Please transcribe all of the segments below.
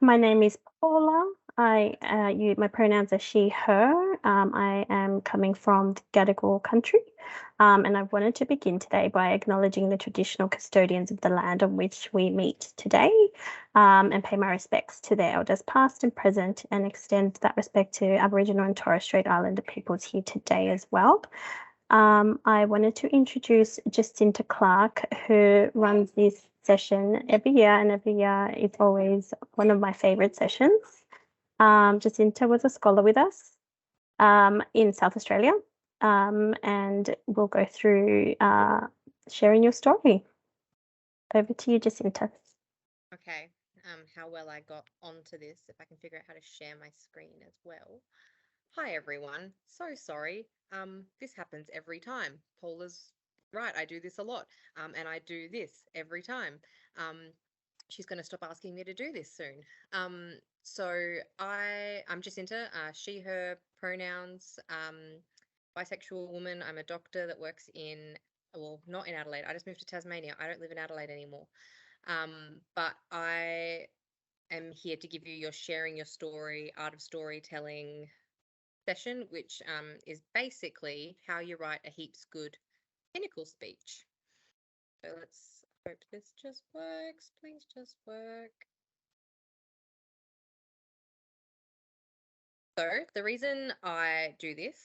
My name is Paula. My pronouns are she, her. I am coming from the Gadigal country, and I wanted to begin today by acknowledging the traditional custodians of the land on which we meet today, and pay my respects to their elders past and present, and extend that respect to Aboriginal and Torres Strait Islander peoples here today as well. I wanted to introduce Jacinta Clark, who runs this session every year, and every year it's always one of my favorite sessions. Jacinta was a scholar with us in South Australia, and we'll go through sharing your story. Over to you, Jacinta. Okay, how well I got onto this, if I can figure out how to share my screen as well. Hi everyone, so sorry. This happens every time. Paula's right, I do this a lot, and I do this every time. She's going to stop asking me to do this soon. I'm Jacinta, she, her pronouns, bisexual woman. I'm a doctor that works well, not in Adelaide. I just moved to Tasmania. I don't live in Adelaide anymore. But I am here to give you your sharing your story, art of storytelling session, which is basically how you write a heaps good pinnacle speech. So let's hope this just works. Please just work. So the reason I do this,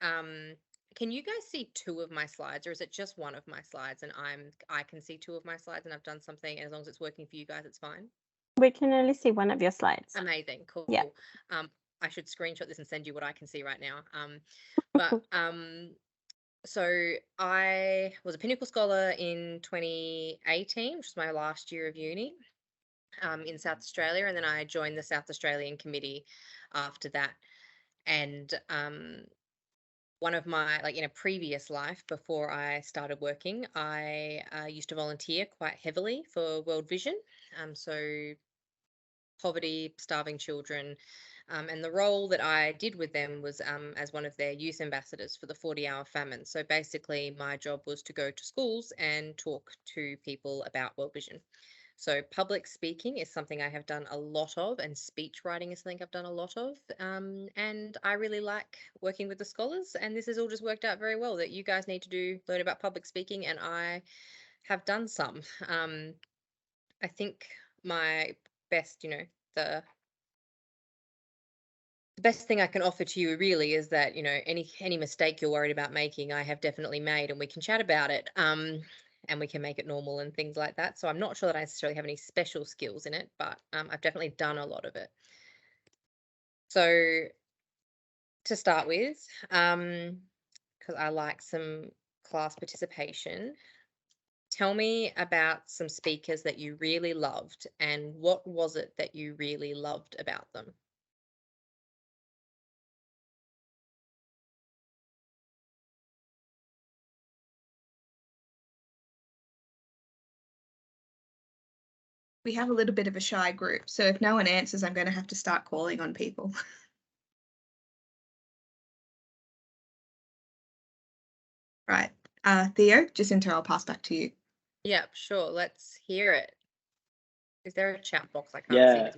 can you guys see two of my slides, or is it just one of my slides and I can see two of my slides and I've done something, and as long as it's working for you guys, it's fine? We can only see one of your slides. Amazing, cool. Yeah. I should screenshot this and send you what I can see right now. So I was a Pinnacle Scholar in 2018, which was my last year of uni, in South Australia, and then I joined the South Australian Committee after that. And one of my, in a previous life before I started working, I used to volunteer quite heavily for World Vision. So poverty, starving children. And the role that I did with them was as one of their youth ambassadors for the 40-hour famine. So basically, my job was to go to schools and talk to people about World Vision. So public speaking is something I have done a lot of, and speech writing is something I've done a lot of. And I really like working with the scholars, and this has all just worked out very well, that you guys need to learn about public speaking, and I have done some. I think my best, the best thing I can offer to you really is that, any mistake you're worried about making, I have definitely made, and we can chat about it. And we can make it normal and things like that. So I'm not sure that I necessarily have any special skills in it, but I've definitely done a lot of it. So to start with, because I like some class participation, tell me about some speakers that you really loved, and what was it that you really loved about them? We have a little bit of a shy group, so if no one answers, I'm going to have to start calling on people. Right. Theo, Jacinta, I'll pass back to you. Yep, sure. Let's hear it. Is there a chat box? I can't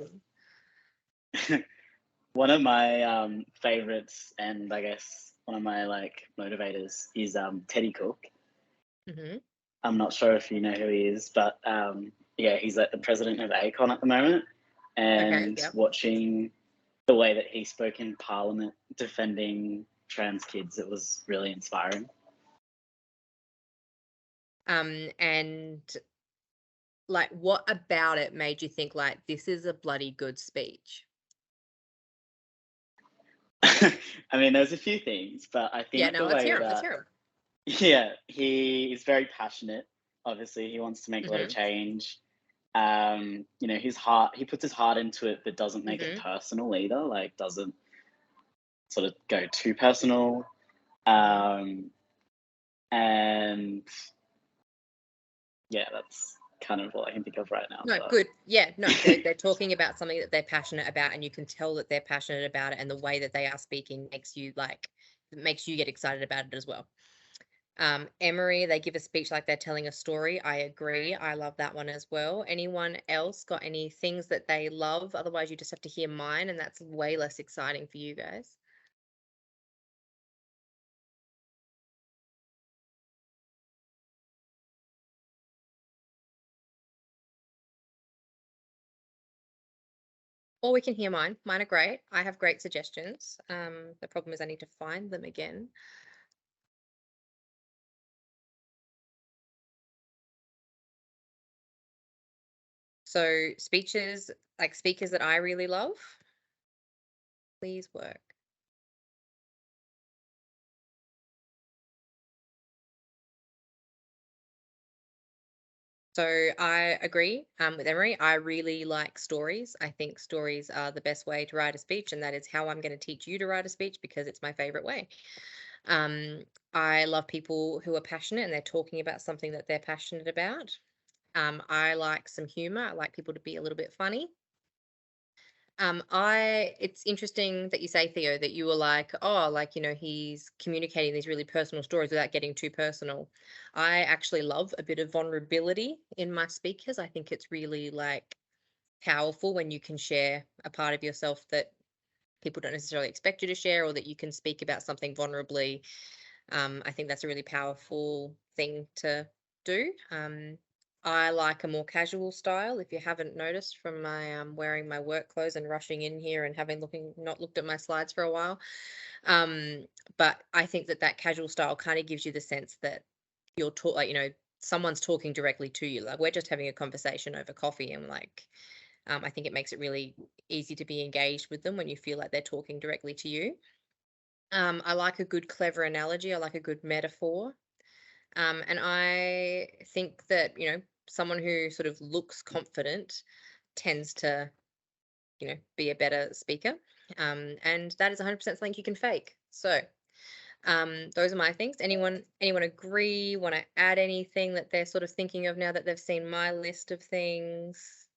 see. One of my favorites, and I guess one of my motivators, is Teddy Cook. Mm-hmm. I'm not sure if you know who he is, but yeah, he's the president of ACON at the moment, and watching the way that he spoke in Parliament defending trans kids, it was really inspiring. And what about it made you think this is a bloody good speech? I mean, there's a few things, but I think let's hear him. Yeah, he is very passionate. Obviously, he wants to make a lot of change. His heart, he puts his heart into it, but doesn't make it personal either. Doesn't sort of go too personal. And yeah, that's kind of all I can think of right now. No, good. Yeah, no, they're talking about something that they're passionate about, and you can tell that they're passionate about it, and the way that they are speaking makes you get excited about it as well. Emery, they give a speech like they're telling a story. I agree. I love that one as well. Anyone else got any things that they love? Otherwise, you just have to hear mine, and that's way less exciting for you guys. Or we can hear mine. Mine are great. I have great suggestions. The problem is I need to find them again. So speeches, like speakers that I really love, please work. So I agree with Emery. I really like stories. I think stories are the best way to write a speech, and that is how I'm going to teach you to write a speech because it's my favorite way. I love people who are passionate and they're talking about something that they're passionate about. I like some humor. I like people to be a little bit funny. It's interesting that you say, Theo, that you were like, oh, like, you know, he's communicating these really personal stories without getting too personal. I actually love a bit of vulnerability in my speakers. I think it's really like powerful when you can share a part of yourself that people don't necessarily expect you to share, or that you can speak about something vulnerably. I think that's a really powerful thing to do. I like a more casual style. If you haven't noticed from my wearing my work clothes and rushing in here and having not looked at my slides for a while, but I think that casual style kind of gives you the sense that you're like, you know, someone's talking directly to you. Like we're just having a conversation over coffee, and like I think it makes it really easy to be engaged with them when you feel like they're talking directly to you. I like a good, clever analogy. I like a good metaphor. And I think that, you know, someone who sort of looks confident tends to, you know, be a better speaker. And that is 100% something you can fake. So those are my things. Anyone agree, want to add anything that they're sort of thinking of now that they've seen my list of things?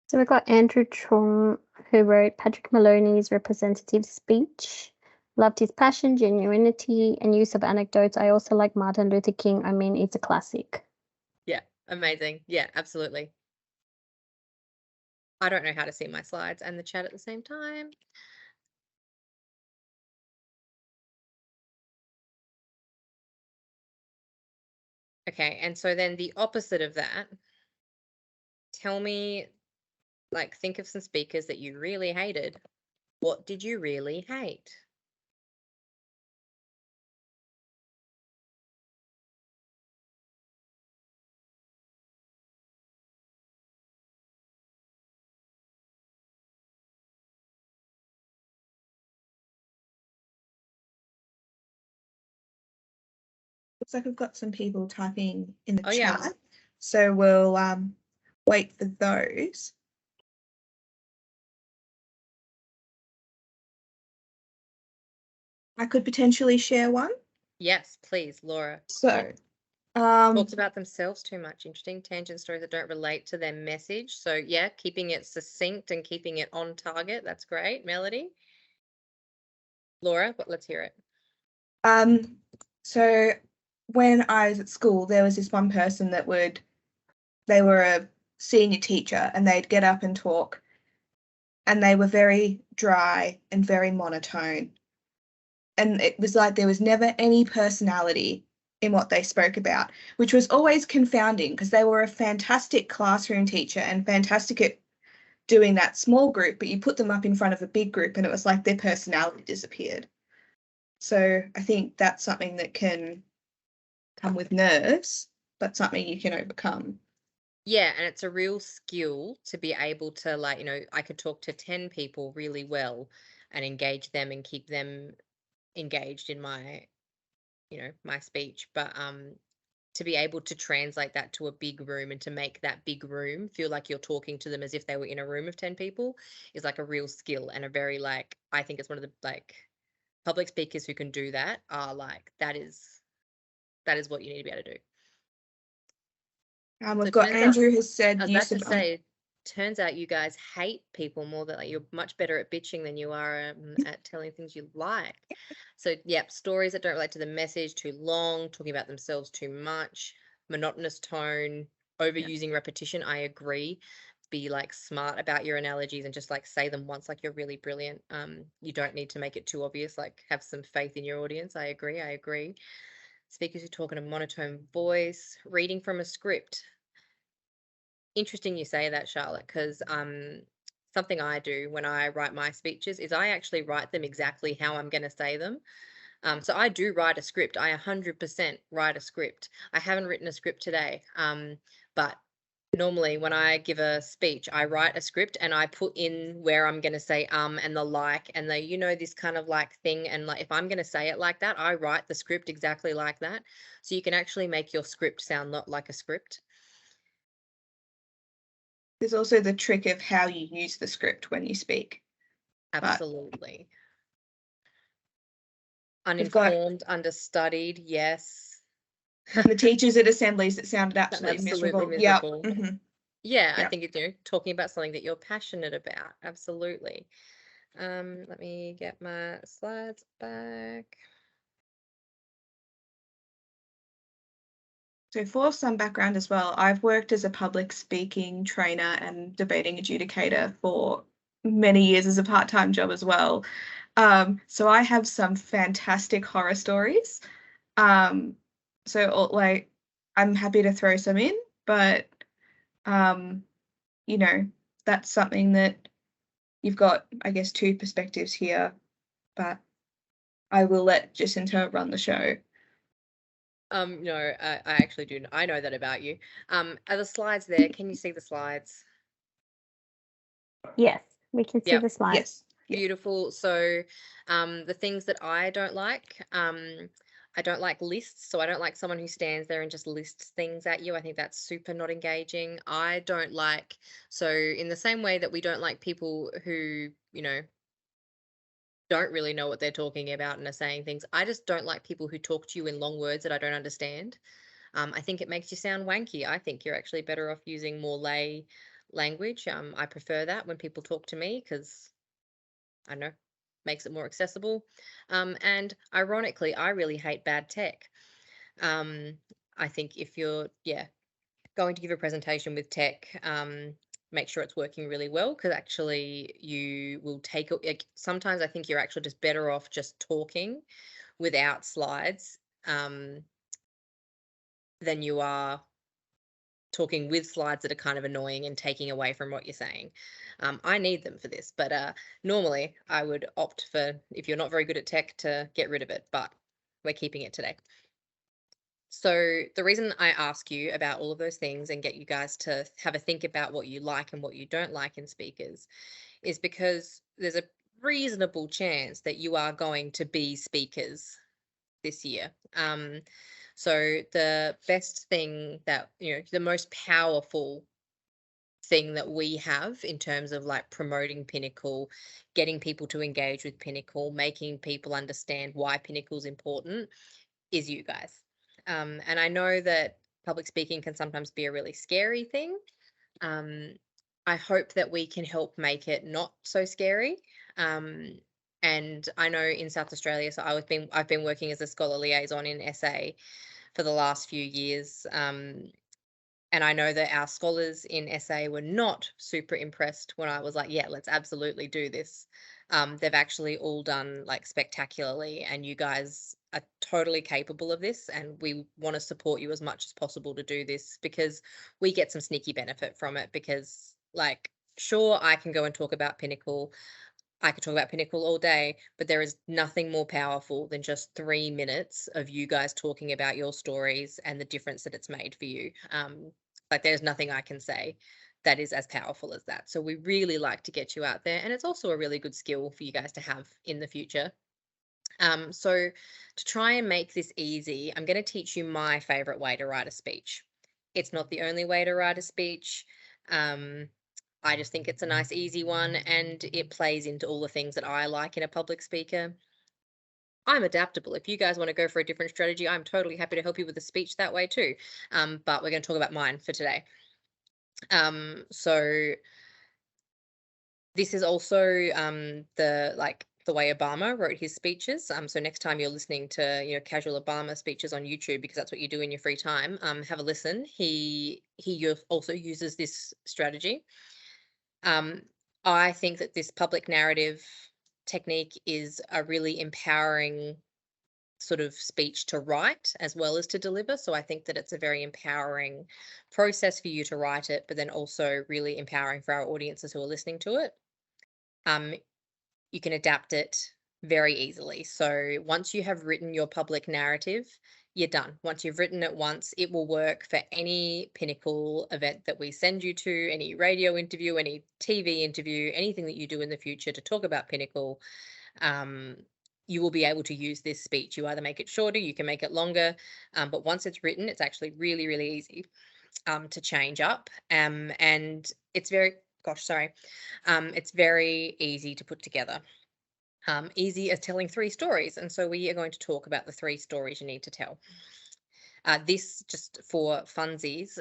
So we've got Andrew Chong, who wrote Patrick Maloney's representative speech. Loved his passion, genuinity, and use of anecdotes. I also like Martin Luther King. I mean, it's a classic. Yeah, amazing. Yeah, absolutely. I don't know how to see my slides and the chat at the same time. Okay, and so then the opposite of that, tell me, like, think of some speakers that you really hated. What did you really hate? Looks like we've got some people typing in the Oh, yeah. chat. So we'll wait for those. I could potentially share one. Yes, please, Laura. So Talks about themselves too much. Interesting tangent stories that don't relate to their message. So yeah, keeping it succinct and keeping it on target. That's great. Melody? Laura, but let's hear it. So when I was at school, there was this one person that they were a senior teacher, and they'd get up and talk, and they were very dry and very monotone. And it was like there was never any personality in what they spoke about, which was always confounding because they were a fantastic classroom teacher and fantastic at doing that small group, but you put them up in front of a big group and it was like their personality disappeared. So I think that's something that can come with nerves, but something you can overcome. Yeah, and it's a real skill to be able to, like, you know, I could talk to 10 people really well and engage them and keep them engaged in my, you know, my speech, but to be able to translate that to a big room and to make that big room feel like you're talking to them as if they were in a room of 10 people is like a real skill, and a very, like, I think it's one of the, like, public speakers who can do that are like, that is what you need to be able to do. We've got Andrew has said, I was about to say, turns out you guys hate people more, that like you're much better at bitching than you are at telling things you like. So, yep, stories that don't relate to the message, too long, talking about themselves too much, monotonous tone, overusing repetition. I agree. Be like smart about your analogies and just like say them once like you're really brilliant. You don't need to make it too obvious. Like have some faith in your audience. I agree. Speakers who talk in a monotone voice, reading from a script. Interesting you say that, Charlotte, because something I do when I write my speeches is I actually write them exactly how I'm going to say them. So I do write a script. I 100% write a script. I haven't written a script today, but normally when I give a speech, I write a script and I put in where I'm going to say and the like and the, you know, this kind of like thing. And like if I'm going to say it like that, I write the script exactly like that. So you can actually make your script sound not like a script. There's also the trick of how you use the script when you speak. Absolutely. Uninformed, understudied, yes. The teachers at assemblies that sounded absolutely miserable. miserable. Yep. Mm-hmm. Yeah, I think it's, talking about something that you're passionate about. Absolutely. Let me get my slides back. So for some background as well, I've worked as a public speaking trainer and debating adjudicator for many years as a part-time job as well. So I have some fantastic horror stories. So like I'm happy to throw some in, but you know, that's something that you've got, I guess, two perspectives here, but I will let Jacinta run the show. No, I actually do. I know that about you. Are the slides there? Can you see the slides? Yes, we can see the slides. Yes. Beautiful. So, the things that I don't like, I don't like lists. So I don't like someone who stands there and just lists things at you. I think that's super not engaging. I don't like, so in the same way that we don't like people who, don't really know what they're talking about and are saying things. I just don't like people who talk to you in long words that I don't understand. I think it makes you sound wanky. I think you're actually better off using more lay language. I prefer that when people talk to me because I don't know, makes it more accessible. And ironically, I really hate bad tech. I think if you're, going to give a presentation with tech, make sure it's working really well because actually you will take it. Like, sometimes I think you're actually just better off just talking without slides than you are talking with slides that are kind of annoying and taking away from what you're saying. I need them for this, but normally I would opt for, if you're not very good at tech, to get rid of it, but we're keeping it today. So the reason I ask you about all of those things and get you guys to have a think about what you like and what you don't like in speakers is because there's a reasonable chance that you are going to be speakers this year. So the best thing that, the most powerful thing that we have in terms of like promoting Pinnacle, getting people to engage with Pinnacle, making people understand why Pinnacle is important is you guys. And I know that public speaking can sometimes be a really scary thing. I hope that we can help make it not so scary. And I know in South Australia, so I've been working as a scholar liaison in SA for the last few years. And I know that our scholars in SA were not super impressed when I was like, yeah, let's absolutely do this. They've actually all done like spectacularly, and you guys are totally capable of this, and we want to support you as much as possible to do this because we get some sneaky benefit from it because, like, sure, I can go and talk about Pinnacle. I could talk about Pinnacle all day, but there is nothing more powerful than just 3 minutes of you guys talking about your stories and the difference that it's made for you. Like, there's nothing I can say that is as powerful as that. So we really like to get you out there, and it's also a really good skill for you guys to have in the future. So to try and make this easy, I'm going to teach you my favorite way to write a speech. It's not the only way to write a speech. I just think it's a nice, easy one, and it plays into all the things that I like in a public speaker. I'm adaptable. If you guys want to go for a different strategy, I'm totally happy to help you with the speech that way too. But we're going to talk about mine for today. So this is also the the way Obama wrote his speeches. So next time you're listening to, casual Obama speeches on YouTube, because that's what you do in your free time, have a listen. He also uses this strategy. I think that this public narrative technique is a really empowering sort of speech to write as well as to deliver. So I think that it's a very empowering process for you to write it, but then also really empowering for our audiences who are listening to it. You can adapt it very easily. So once you have written your public narrative, you're done. Once you've written it once, it will work for any Pinnacle event that we send you to, any radio interview, any TV interview, anything that you do in the future to talk about Pinnacle. You will be able to use this speech. You either make it shorter, you can make it longer, but once it's written, it's actually really, really easy to change up. And it's very, it's very easy to put together. Easy as telling 3 stories. And so we are going to talk about the 3 stories you need to tell. This, just for funsies,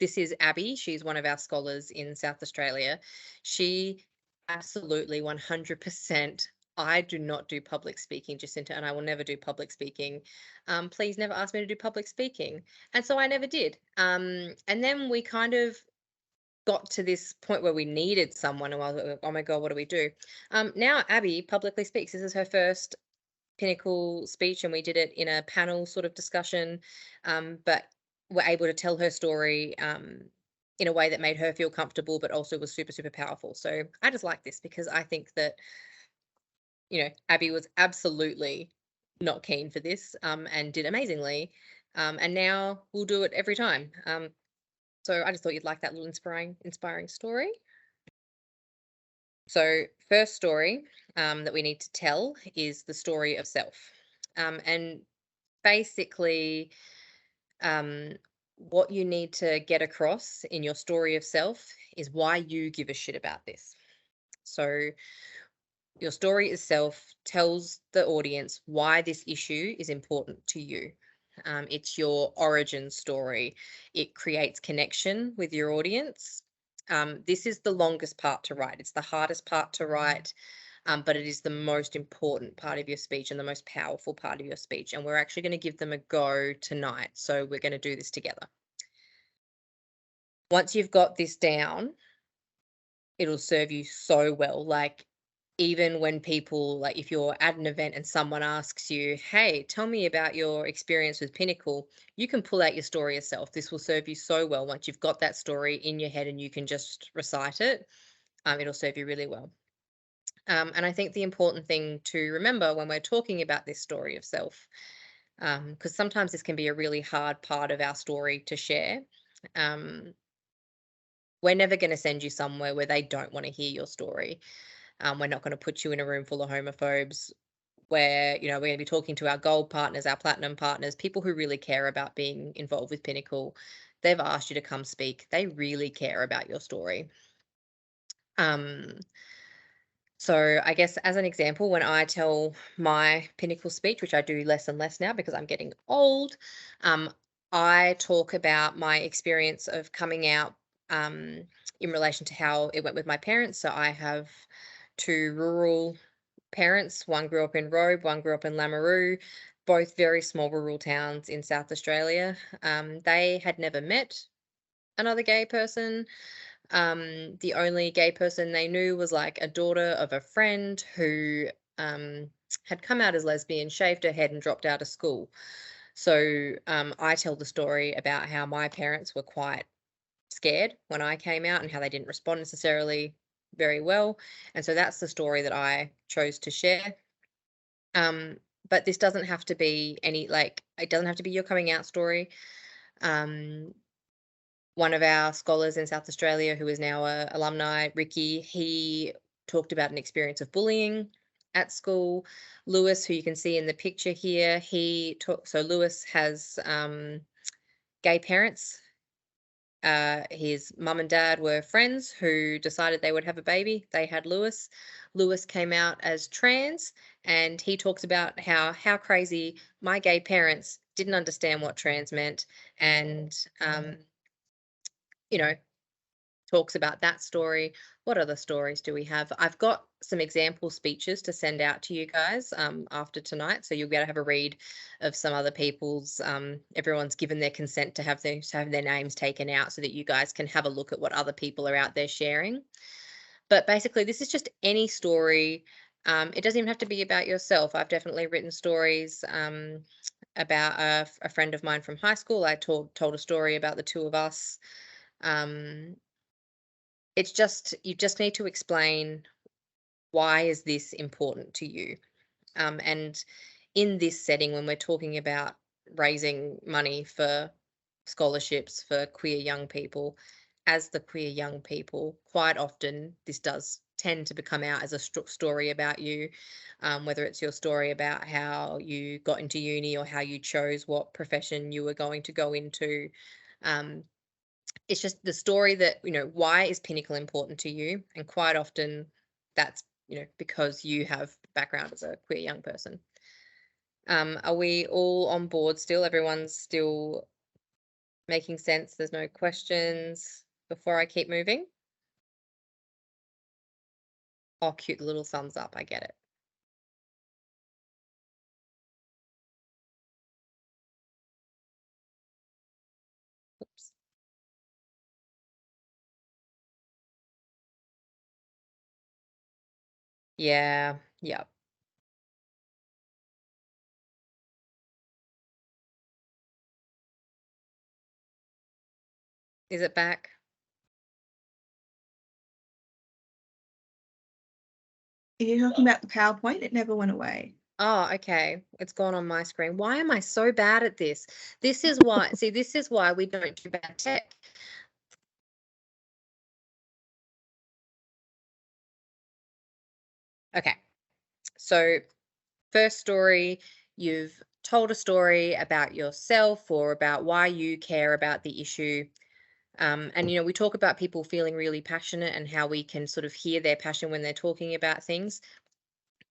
this is Abby. She's one of our scholars in South Australia. She absolutely 100%. I do not do public speaking, Jacinta, and I will never do public speaking. Please never ask me to do public speaking. And so I never did. And then we kind of got to this point where we needed someone, and I was like, oh my God, what do we do? Now Abby publicly speaks. This is her first Pinnacle speech, and we did it in a panel sort of discussion, but we're able to tell her story in a way that made her feel comfortable, but also was super, super powerful. So I just like this because I think that, Abby was absolutely not keen for this and did amazingly. And now we'll do it every time. So I just thought you'd like that little inspiring story. So first story that we need to tell is the story of self. And basically what you need to get across in your story of self is why you give a shit about this. So your story itself tells the audience why this issue is important to you. It's your origin story. It creates connection with your audience. This is the longest part to write. It's the hardest part to write, but it is the most important part of your speech and the most powerful part of your speech. And we're actually going to give them a go tonight. So we're going to do this together. Once you've got this down, it'll serve you so well. Like, even when people, like if you're at an event and someone asks you, hey, tell me about your experience with Pinnacle, you can pull out your story yourself. This will serve you so well. Once you've got that story in your head and you can just recite it, it'll serve you really well. And I think the important thing to remember when we're talking about this story of self, because sometimes this can be a really hard part of our story to share. We're never going to send you somewhere where they don't want to hear your story. We're not going to put you in a room full of homophobes where, we're going to be talking to our gold partners, our platinum partners, people who really care about being involved with Pinnacle. They've asked you to come speak. They really care about your story. So I guess as an example, when I tell my Pinnacle speech, which I do less and less now because I'm getting old, I talk about my experience of coming out in relation to how it went with my parents. So I have 2 rural parents. One grew up in Robe, one grew up in Lameroo, both very small rural towns in South Australia. They had never met another gay person. The only gay person they knew was like a daughter of a friend who had come out as lesbian, shaved her head and dropped out of school. So I tell the story about how my parents were quite scared when I came out and how they didn't respond necessarily very well. And so that's the story that I chose to share. But this doesn't have to be it doesn't have to be your coming out story. One of our scholars in South Australia, who is now an alumni, Ricky, he talked about an experience of bullying at school. Lewis, who you can see in the picture here, so Lewis has gay parents. His mum and dad were friends who decided they would have a baby. They had Lewis. Lewis came out as trans, and he talks about how crazy my gay parents didn't understand what trans meant, and talks about that story. What other stories do we have? I've got some example speeches to send out to you guys after tonight, so you'll be able to have a read of some other people's. Everyone's given their consent to have their names taken out, so that you guys can have a look at what other people are out there sharing. But basically, this is just any story. It doesn't even have to be about yourself. I've definitely written stories about a friend of mine from high school. I told a story about the two of us. It's just, you just need to explain, why is this important to you? And in this setting, when we're talking about raising money for scholarships for queer young people, as the queer young people, quite often this does tend to become out as a story about you, whether it's your story about how you got into uni or how you chose what profession you were going to go into. It's just the story that, why is Pinnacle important to you? And quite often that's, because you have background as a queer young person. Are we all on board still? Everyone's still making sense? There's no questions before I keep moving? Oh, cute, the little thumbs up. I get it. Oops. Yeah, yep. Is it back? If you're talking about the PowerPoint, it never went away. Oh, okay. It's gone on my screen. Why am I so bad at this? This is why, see, this is why we don't do bad tech. Okay. So first story, you've told a story about yourself or about why you care about the issue. And, we talk about people feeling really passionate and how we can sort of hear their passion when they're talking about things.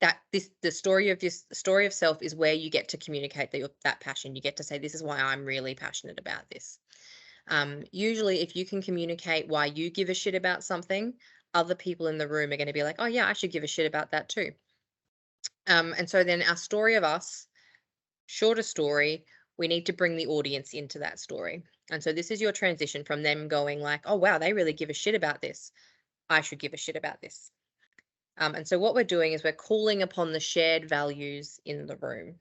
The story of self is where you get to communicate that passion. You get to say, this is why I'm really passionate about this. Usually if you can communicate why you give a shit about something, other people in the room are going to be like, oh yeah, I should give a shit about that too. And so then our story of us, shorter story, we need to bring the audience into that story. And so this is your transition from them going like, oh wow, they really give a shit about this, I should give a shit about this. And so what we're doing is we're calling upon the shared values in the room.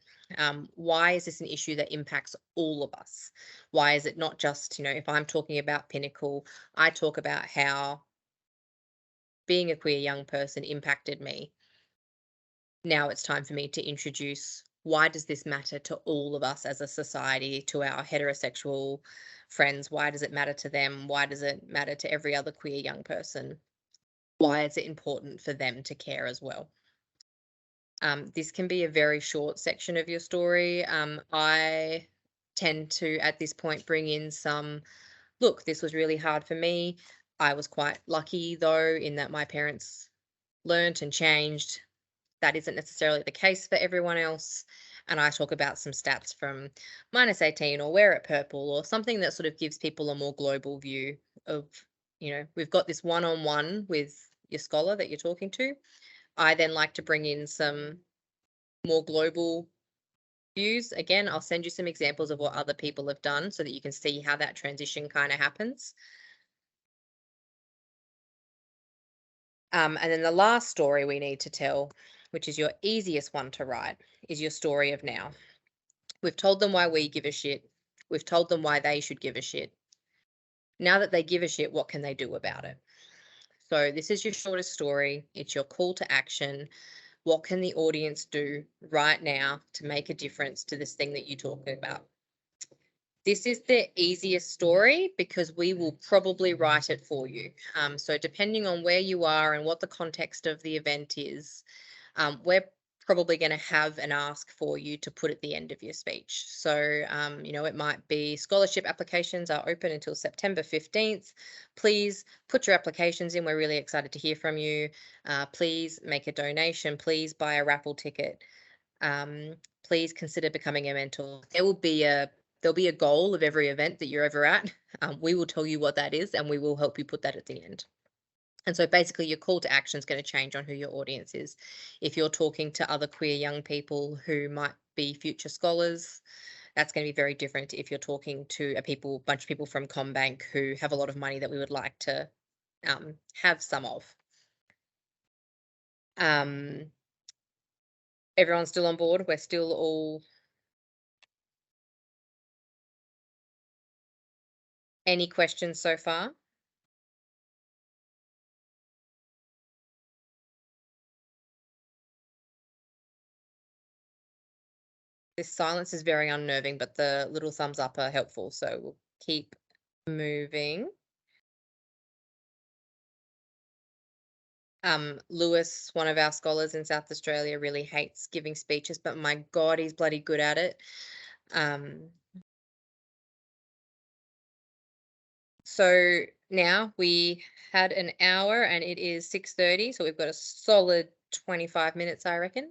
Why is this an issue that impacts all of us? Why is it not just, if I'm talking about Pinnacle, I talk about how being a queer young person impacted me. Now it's time for me to introduce, why does this matter to all of us as a society, to our heterosexual friends? Why does it matter to them? Why does it matter to every other queer young person? Why is it important for them to care as well? This can be a very short section of your story. I tend to, at this point, bring in some, look, this was really hard for me. I was quite lucky, though, in that my parents learnt and changed. That isn't necessarily the case for everyone else. And I talk about some stats from -18 or Wear It Purple or something that sort of gives people a more global view of, we've got this one-on-one with your scholar that you're talking to. I then like to bring in some more global views. Again, I'll send you some examples of what other people have done so that you can see how that transition kind of happens. And then the last story we need to tell, which is your easiest one to write, is your story of now. We've told them why we give a shit. We've told them why they should give a shit. Now that they give a shit, what can they do about it? So this is your shortest story. It's your call to action. What can the audience do right now to make a difference to this thing that you talk about? This is the easiest story because we will probably write it for you. So depending on where you are and what the context of the event is, we're probably going to have an ask for you to put at the end of your speech. So, it might be scholarship applications are open until September 15th. Please put your applications in. We're really excited to hear from you. Please make a donation. Please buy a raffle ticket. Please consider becoming a mentor. There will be a there'll be a goal of every event that you're ever at. We will tell you what that is, and we will help you put that at the end. And so basically your call to action is going to change on who your audience is. If you're talking to other queer young people who might be future scholars, that's going to be very different if you're talking to a bunch of people from CommBank who have a lot of money that we would like to have some of. Everyone's still on board. We're still all... Any questions so far? This silence is very unnerving, but the little thumbs up are helpful, so we'll keep moving. Lewis, one of our scholars in South Australia, really hates giving speeches, but my God, he's bloody good at it. So now we had an hour and it is 6:30, so we've got a solid 25 minutes, I reckon.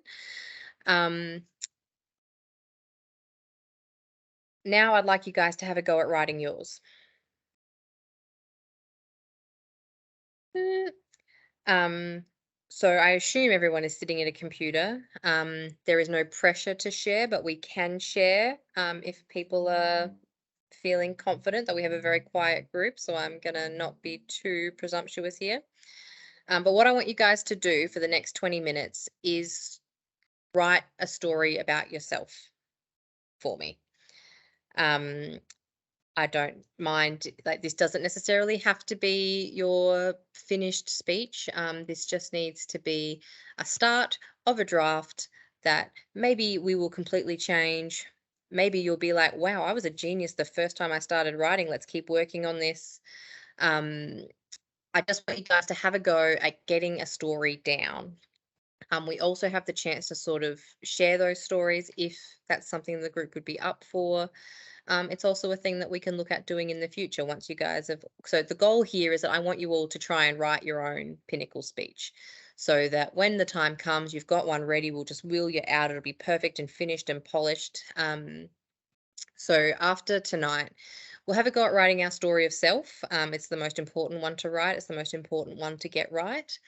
Now I'd like you guys to have a go at writing yours. So I assume everyone is sitting at a computer. There is no pressure to share, but we can share if people are feeling confident that we have a very quiet group. So I'm going to not be too presumptuous here. But what I want you guys to do for the next 20 minutes is write a story about yourself for me. I don't mind, like, this doesn't necessarily have to be your finished speech. This just needs to be a start of a draft that maybe we will completely change. Maybe you'll be like, wow, I was a genius the first time I started writing. Let's keep working on this. I just want you guys to have a go at getting a story down. We also have the chance to sort of share those stories if that's something the group would be up for. It's also a thing that we can look at doing in the future once you guys have... So the goal here is that I want you all to try and write your own pinnacle speech so that when the time comes, you've got one ready, we'll just wheel you out. It'll be perfect and finished and polished. So after tonight, we'll have a go at writing our story of self. It's the most important one to write. It's the most important one to get right.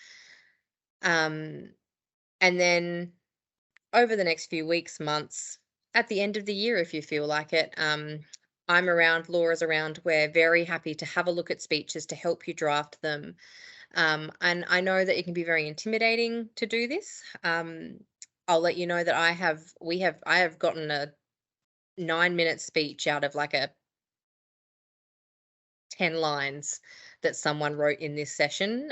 And then over the next few weeks, months, at the end of the year, if you feel like it, I'm around, Laura's around. We're very happy to have a look at speeches to help you draft them. And I know that it can be very intimidating to do this. I'll let you know that I have gotten a 9-minute speech out of like a 10 lines that someone wrote in this session.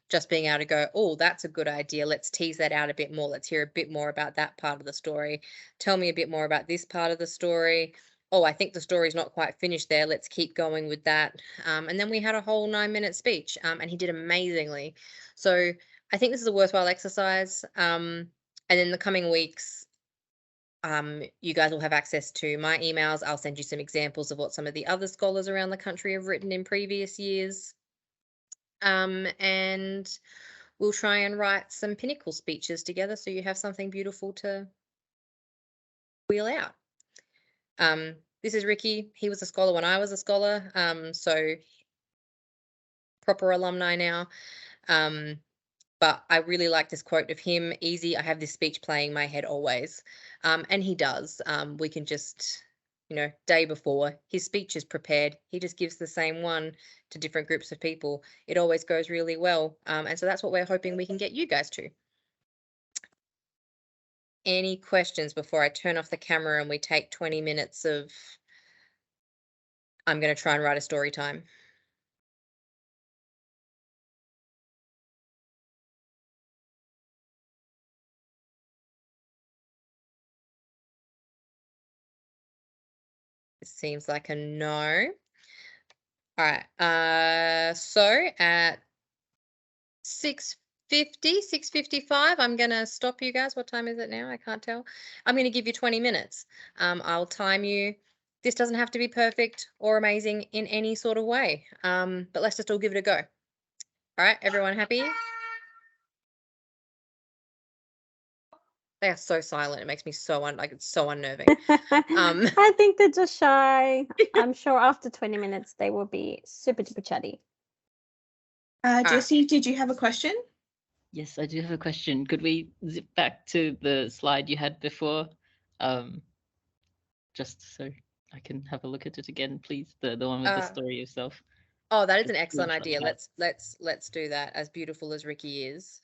Just being able to go, oh, that's a good idea. Let's tease that out a bit more. Let's hear a bit more about that part of the story. Tell me a bit more about this part of the story. Oh, I think the story's not quite finished there. Let's keep going with that. And then we had a whole 9-minute speech, and he did amazingly. So I think this is a worthwhile exercise. And in the coming weeks, you guys will have access to my emails. I'll send you some examples of what some of the other scholars around the country have written in previous years. And we'll try and write some pinnacle speeches together so you have something beautiful to wheel out. This is Ricky. He was a scholar when I was a scholar, so proper alumni now. But I really like this quote of him, easy, I have this speech playing in my head always. And he does. We can just, day before, his speech is prepared. He just gives the same one to different groups of people. It always goes really well. And so that's what we're hoping we can get you guys to. Any questions before I turn off the camera and we take 20 minutes of, I'm going to try and write a story time. It seems like a no. All right. So at 6:50, 6:55, I'm going to stop you guys. What time is it now? I can't tell. I'm going to give you 20 minutes. I'll time you. This doesn't have to be perfect or amazing in any sort of way, but let's just all give it a go. All right, everyone happy? They are so silent. It makes me so it's so unnerving. I think they're just shy. I'm sure after 20 minutes they will be super duper chatty. Jessie, did you have a question? Yes, I do have a question. Could we zip back to the slide you had before? Just so I can have a look at it again, please. The one with the story of self. Oh, that is The an excellent screenshot idea. of that. Let's do that. As beautiful as Ricky is.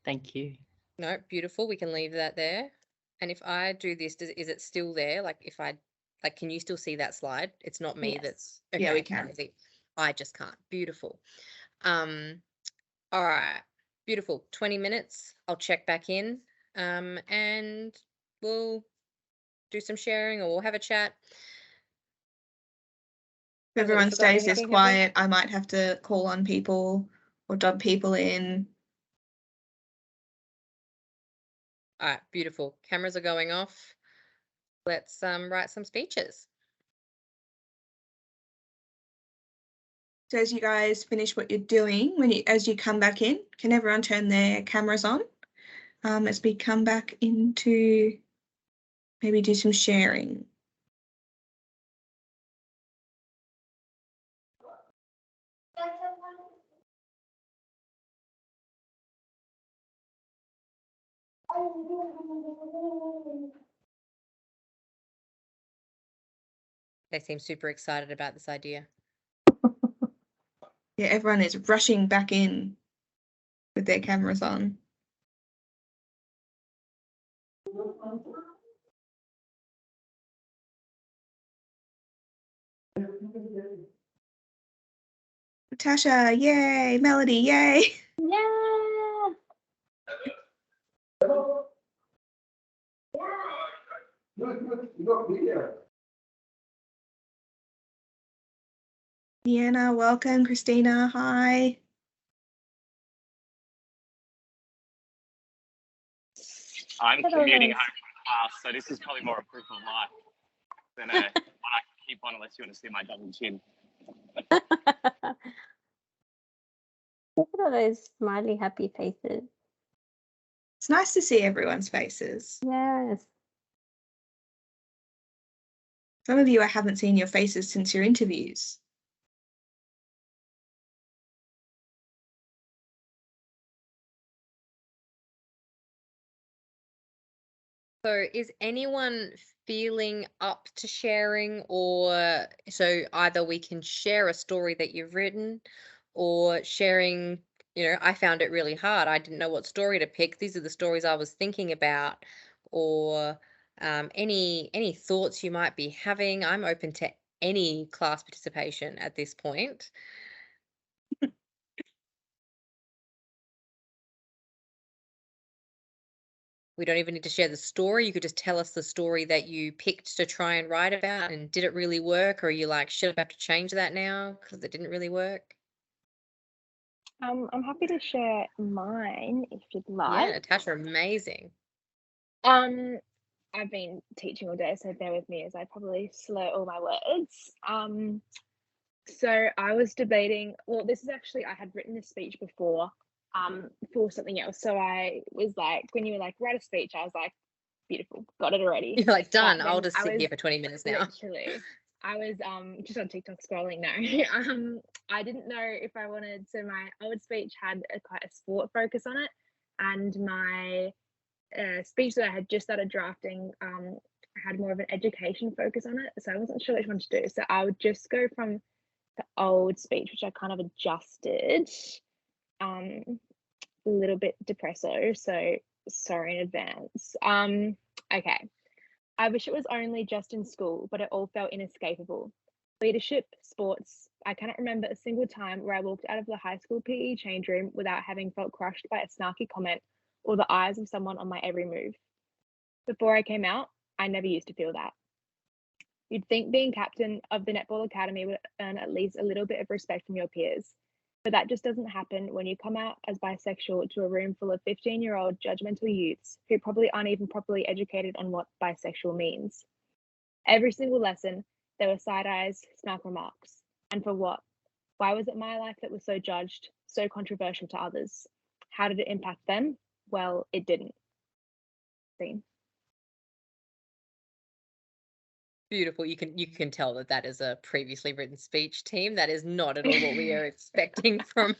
Thank you. No, beautiful. We can leave that there. And if I do this, is it still there? Like if I, like, can you still see that slide? It's not me Yes. that's. Yeah, we can. Crazy. I just can't. Beautiful. All right. Beautiful. 20 minutes. I'll check back in. And we'll do some sharing or we'll have a chat. If everyone forgotten stays this anything, have we? quiet, I might have to call on people or dub people in. All right, beautiful. Cameras are going off. Let's write some speeches. So as you guys finish what you're doing, as you come back in, can everyone turn their cameras on? As we come back into maybe do some sharing. They seem super excited about this idea. Yeah, everyone is rushing back in with their cameras on. Natasha, yay! Melody, yay! Yeah. Deanna, welcome. Christina, hi. I'm commuting home from class, so this is probably more a proof of life than one I can keep on unless you want to see my double chin. Look at all those smiley, happy faces. It's nice to see everyone's faces. Yes. Some of you, I haven't seen your faces since your interviews. So is anyone feeling up to sharing, or so either we can share a story that you've written or sharing, I found it really hard. I didn't know what story to pick. These are the stories I was thinking about, or any thoughts you might be having. I'm open to any class participation at this point. We don't even need to share the story. You could just tell us the story that you picked to try and write about, and did it really work? Or are you like, should I have to change that now because it didn't really work? I'm happy to share mine if you'd like. Yeah, Natasha, amazing. I've been teaching all day, so bear with me as I probably slur all my words. So I was debating, well, this is actually, I had written this speech before for something else. So I was like, when you were like, write a speech, I was like, beautiful, got it already. You're like, done. But I'll then just I sit was here for 20 minutes now. Literally. I was just on TikTok scrolling now. I didn't know if I wanted, so my old speech had quite a sport focus on it, and my speech that I had just started drafting had more of an education focus on it, so I wasn't sure which one to do. So I would just go from the old speech, which I kind of adjusted a little bit depresso, so sorry in advance. Okay. I wish it was only just in school, but it all felt inescapable. Leadership, sports. I cannot remember a single time where I walked out of the high school PE change room without having felt crushed by a snarky comment or the eyes of someone on my every move. Before I came out, I never used to feel that. You'd think being captain of the Netball Academy would earn at least a little bit of respect from your peers, but that just doesn't happen when you come out as bisexual to a room full of 15-year-old judgmental youths who probably aren't even properly educated on what bisexual means. Every single lesson, there were side eyes, snark remarks. And for what? Why was it my life that was so judged, so controversial to others? how did it impact them? Well, it didn't. Scene. Beautiful. You can tell that that is a previously written speech, team. That is not at all what we are expecting from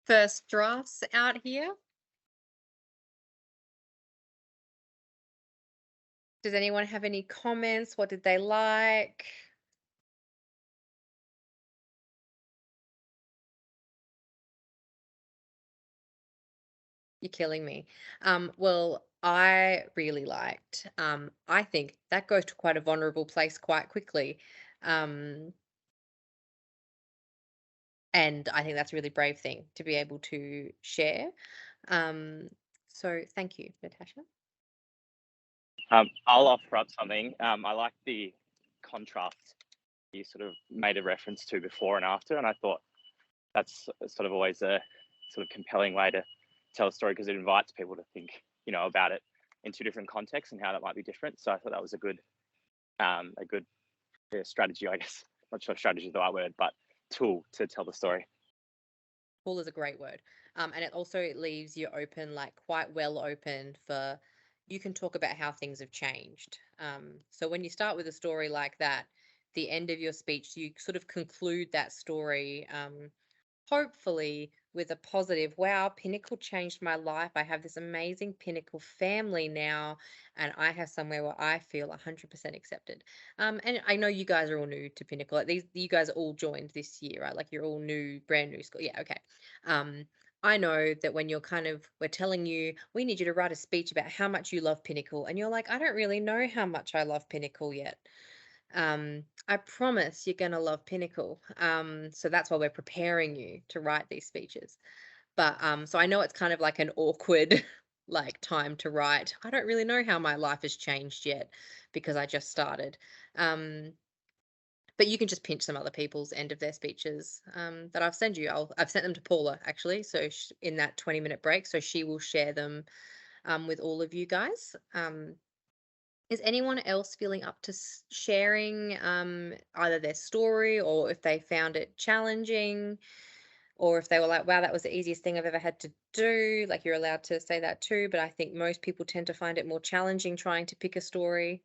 first drafts out here. Does anyone have any comments? What did they like? You're killing me. Well, I really liked, I think that goes to quite a vulnerable place quite quickly. And I think that's a really brave thing to be able to share. So thank you, Natasha. I'll offer up something. I like the contrast you sort of made a reference to before and after, and I thought that's sort of always a sort of compelling way to tell a story, because it invites people to think, about it in two different contexts and how that might be different. So I thought that was a good strategy, I guess. Not sure if strategy is the right word, but tool to tell the story. Tool is a great word. And it also leaves you open, like quite well open for, you can talk about how things have changed. So when you start with a story like that, the end of your speech, you sort of conclude that story, hopefully with a positive, wow, Pinnacle changed my life. I have this amazing Pinnacle family now, and I have somewhere where I feel 100% accepted. And I know you guys are all new to Pinnacle. Like you guys all joined this year, right? Like you're all new, brand new school. Yeah, okay. I know that when we're telling you, we need you to write a speech about how much you love Pinnacle, and you're like, I don't really know how much I love Pinnacle yet. I promise you're going to love Pinnacle. So that's why we're preparing you to write these speeches. But so I know it's kind of like an awkward like time to write. I don't really know how my life has changed yet because I just started. But you can just pinch some other people's end of their speeches that I've sent you. I've sent them to Paula, actually, so in that 20-minute break. So she will share them with all of you guys. Is anyone else feeling up to sharing either their story, or if they found it challenging, or if they were like, wow, that was the easiest thing I've ever had to do? Like, you're allowed to say that too, but I think most people tend to find it more challenging trying to pick a story.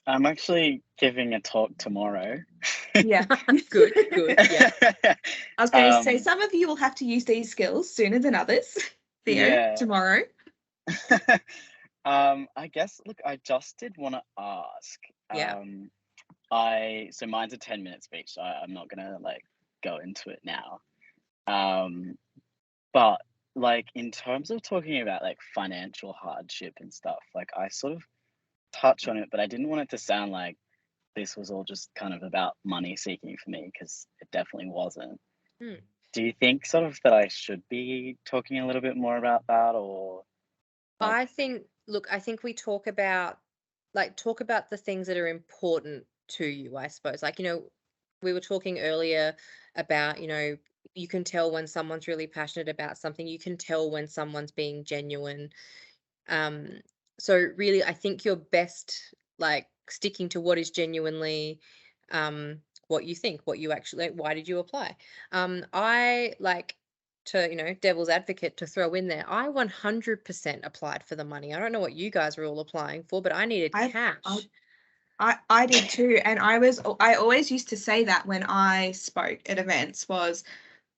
I'm actually giving a talk tomorrow. Yeah. Good. Yeah. I was going to say, some of you will have to use these skills sooner than others. Theo, Yeah. tomorrow. I guess, look, I just did want to ask. Yeah. So mine's a 10-minute speech, so I'm not gonna like go into it now. But like in terms of talking about like financial hardship and stuff, like I sort of touch on it, but I didn't want it to sound like this was all just kind of about money seeking for me, because it definitely wasn't. Do you think sort of that I should be talking a little bit more about that, or I think we talk about the things that are important to you, I suppose. Like, we were talking earlier about, you can tell when someone's really passionate about something. You can tell when someone's being genuine. So really, I think you're best like sticking to what is genuinely what you think, what you actually, why did you apply? I like to, devil's advocate, to throw in there, I 100% applied for the money. I don't know what you guys were all applying for, but I needed cash. I did too, and I always used to say that when I spoke at events, was,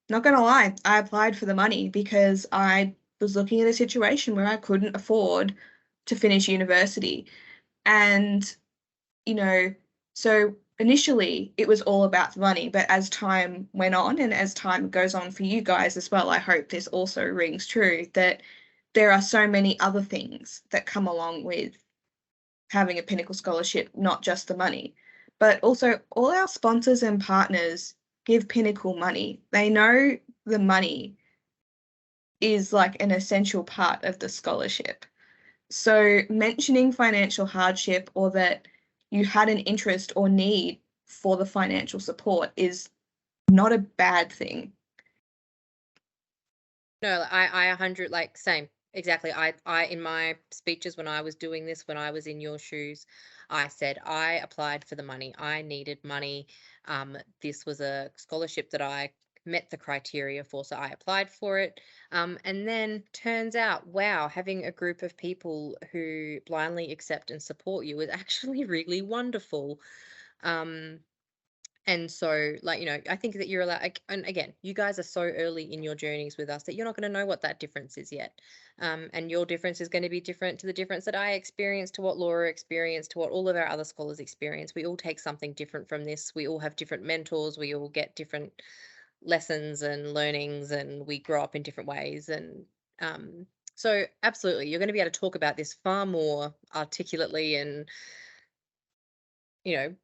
not gonna lie, I applied for the money because I was looking at a situation where I couldn't afford to finish university. And so initially it was all about the money, but as time went on, and as time goes on for you guys as well, I hope this also rings true, that there are so many other things that come along with having a Pinnacle scholarship, not just the money. But also, all our sponsors and partners give Pinnacle money. They know the money is like an essential part of the scholarship. So mentioning financial hardship, or that you had an interest or need for the financial support, is not a bad thing. No, I 100, like, same. Exactly. I in my speeches when I was doing this, when I was in your shoes, I said I applied for the money. I needed money. This was a scholarship that I met the criteria for, so I applied for it. And then turns out, wow, having a group of people who blindly accept and support you is actually really wonderful. And so, like, you know, I think that you're allowed, and again, you guys are so early in your journeys with us that you're not going to know what that difference is yet. And your difference is going to be different to the difference that I experienced, to what Laura experienced, to what all of our other scholars experience. We all take something different from this. We all have different mentors. We all get different lessons and learnings, and we grow up in different ways. And so absolutely, you're going to be able to talk about this far more articulately and, you know,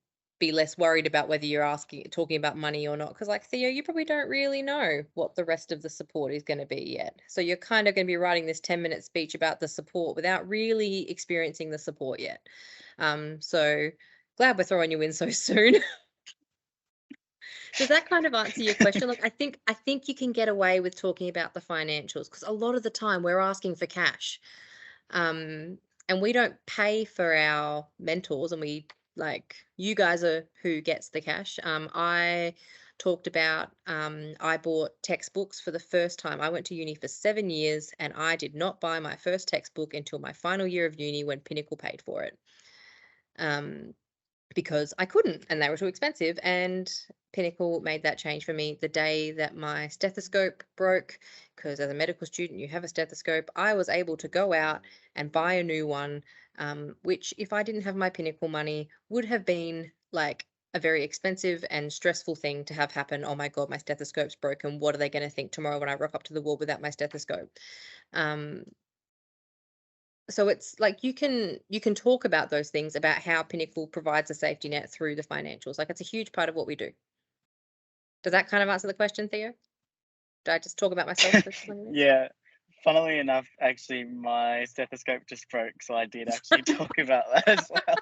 be less worried about whether you're talking about money or not. Because like Theo, you probably don't really know what the rest of the support is going to be yet. So you're kind of going to be writing this 10-minute speech about the support without really experiencing the support yet. So glad we're throwing you in so soon. Does that kind of answer your question? Like, I think you can get away with talking about the financials, because a lot of the time we're asking for cash. And we don't pay for our mentors, and you guys are who gets the cash. I talked about, I bought textbooks for the first time. I went to uni for 7 years, and I did not buy my first textbook until my final year of uni, when Pinnacle paid for it. Because I couldn't, and they were too expensive, and Pinnacle made that change for me the day that my stethoscope broke, because as a medical student, you have a stethoscope. I was able to go out and buy a new one, which, if I didn't have my Pinnacle money, would have been like a very expensive and stressful thing to have happen. Oh my God, my stethoscope's broken. What are they going to think tomorrow when I rock up to the ward without my stethoscope? So it's like you can talk about those things, about how Pinnacle provides a safety net through the financials. Like, it's a huge part of what we do. Does that kind of answer the question, Theo? Did I just talk about myself for 20 minutes? Yeah. Funnily enough, actually, my stethoscope just broke, so I did actually talk about that as well.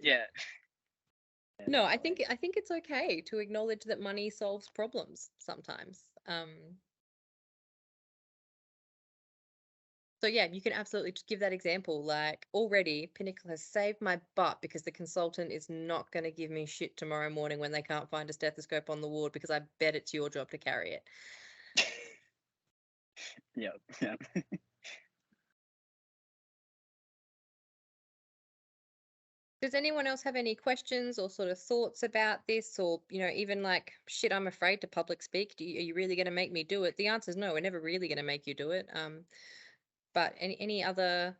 Yeah. No, I think it's okay to acknowledge that money solves problems sometimes. So yeah, you can absolutely just give that example. Like, already Pinnacle has saved my butt, because the consultant is not going to give me shit tomorrow morning when they can't find a stethoscope on the ward, because I bet it's your job to carry it. Yeah. Does anyone else have any questions or sort of thoughts about this, or, you know, even like, shit, I'm afraid to public speak. Are you really going to make me do it? The answer is no. We're never really going to make you do it. But any other?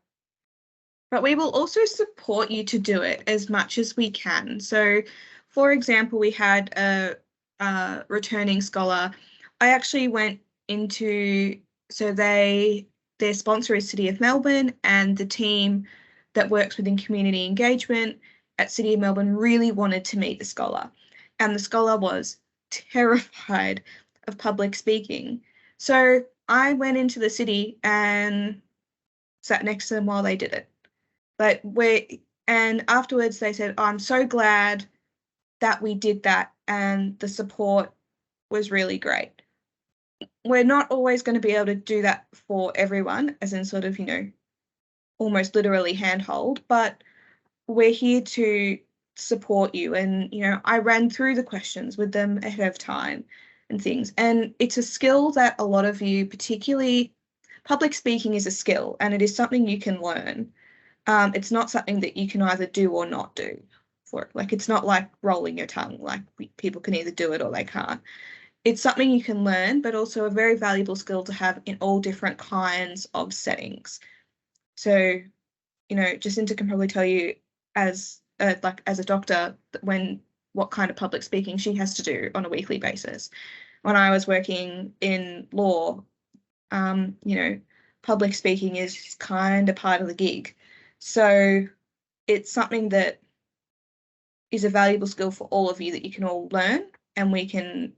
But we will also support you to do it as much as we can. So, for example, we had a returning scholar. I actually went into, so their sponsor is City of Melbourne, and the team that works within community engagement at City of Melbourne really wanted to meet the scholar. And the scholar was terrified of public speaking. So I went into the city and sat next to them while they did it. And afterwards they said, oh, I'm so glad that we did that, and the support was really great. We're not always going to be able to do that for everyone, as in sort of, you know, almost literally handhold, but we're here to support you. And, you know, I ran through the questions with them ahead of time and things. And it's a skill that a lot of you, particularly public speaking, is a skill, and it is something you can learn. It's not something that you can either do or not do. Like, it's not like rolling your tongue. Like, people can either do it or they can't. It's something you can learn, but also a very valuable skill to have in all different kinds of settings. So, you know, Jacinta can probably tell you as a doctor what kind of public speaking she has to do on a weekly basis. When I was working in law, you know, public speaking is kind of part of the gig. So it's something that is a valuable skill for all of you that you can all learn, and we can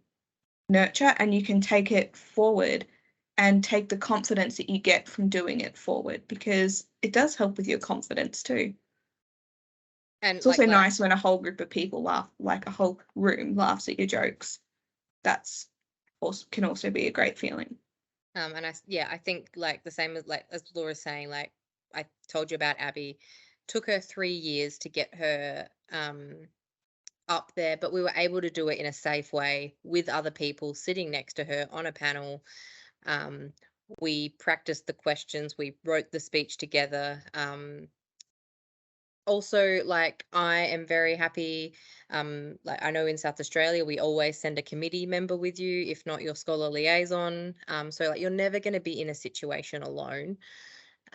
nurture, and you can take it forward and take the confidence that you get from doing it forward, because it does help with your confidence too. And it's also nice when a whole group of people laugh, like a whole room laughs at your jokes. That's also can also be a great feeling. And I think like the same as Laura's saying, like, I told you about Abby. Took her 3 years to get her up there, but we were able to do it in a safe way with other people sitting next to her on a panel. We practiced the questions, we wrote the speech together. Also, like, I am very happy. Like, I know in South Australia, we always send a committee member with you, if not your scholar liaison. So like, you're never going to be in a situation alone.